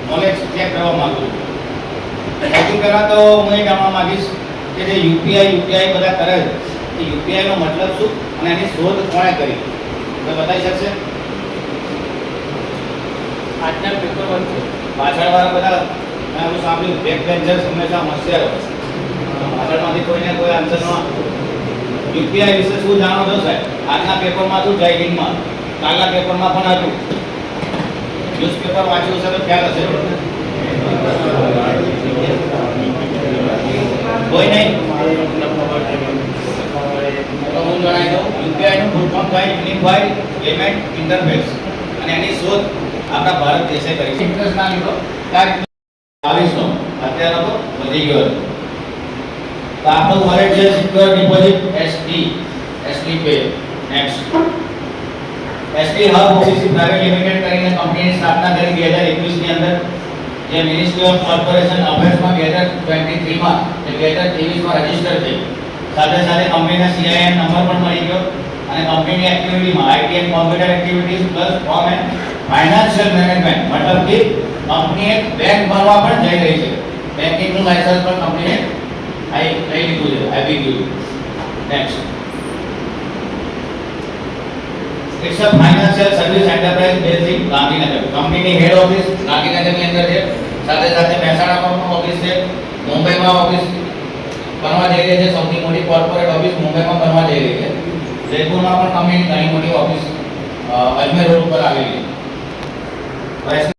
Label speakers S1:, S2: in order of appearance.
S1: Knowledge check કરવા માંગુ છું. સૌથી પહેલાં તો હું એ જાણવા માંગીશ કે જે યુપીઆઈ બધા કરે છે એ યુપીઆઈનો મતલબ શું અને એની શોધ કોણે કરી તમે બતાવી શકશે?
S2: આજના પેપર વચ્ચે
S1: પાછળવાળા બધા મેં એવું સાંભળ્યું બેક બેન્ચર્સ હંમેશા હોશિયાર હોય. પાછળમાંથી કોઈને કોઈ આન્સર ન આપે. યુપીઆઈ વિશે શું જાણો છો સાહેબ? આજના પેપરમાં હતું, જય હિન્દમાં, કાલના પેપરમાં પણ હતું. ન્યૂઝપેપર વાંચ્યું હશે તો ખ્યાલ હશે. કોઈ નહીં તો હું જણાવી દઉં. યુપીઆઈનું ફૂલ ફોર્મ થાય યુનિફાઈડ પેમેન્ટ ઇન્ટરફેસ અને એની શોધ આપણા ભારત દેશે કરી છે. ઇન્ટરેસ્ટ ના લીધો ત્યારે 22નો અત્યારે તો વધી ગયો છે. તો આપણું વોલેટ છે secure deposit SD pay. Next SD hub office private limited કરીને કંપનીની સ્થાપના કરી 2021 ની અંદર, જે મિનિસ્ટ્રી ઓફ કોર્પોરેશન અફેર્સમાં 2023 માં 2023 માં રજીસ્ટર થઈ. સાથે સાથે કંપનીના સીઆઈએન નંબર પણ મળી ગયો અને કંપનીની એક્ટિવિટીમાં IT and computer activities plus form and financial management મતલબ કે કંપની એક બેંક બનવા પણ જઈ રહી છે. બેંકિંગનું લાયસન્સ પણ કંપનીએ લઈ લીધું છે, આપી ગયું. Next it's a financial service enterprise based in Gandhinagar. કંપનીની હેડ ઓફિસ ગાંધીનગરની અંદર છે. સાથે સાથે મહેસાણામાં પણ ઓફિસ છે. મુંબઈમાં ઓફિસ બનવા જઈ રહી છે. સૌથી મોટી કોર્પોરેટ ઓફિસ મુંબઈમાં બનવા જઈ રહી છે. જયપુરમાં પણ કંપનીની ઘણી મોટી ઓફિસ અજમેર રોડ પર આવેલી છે.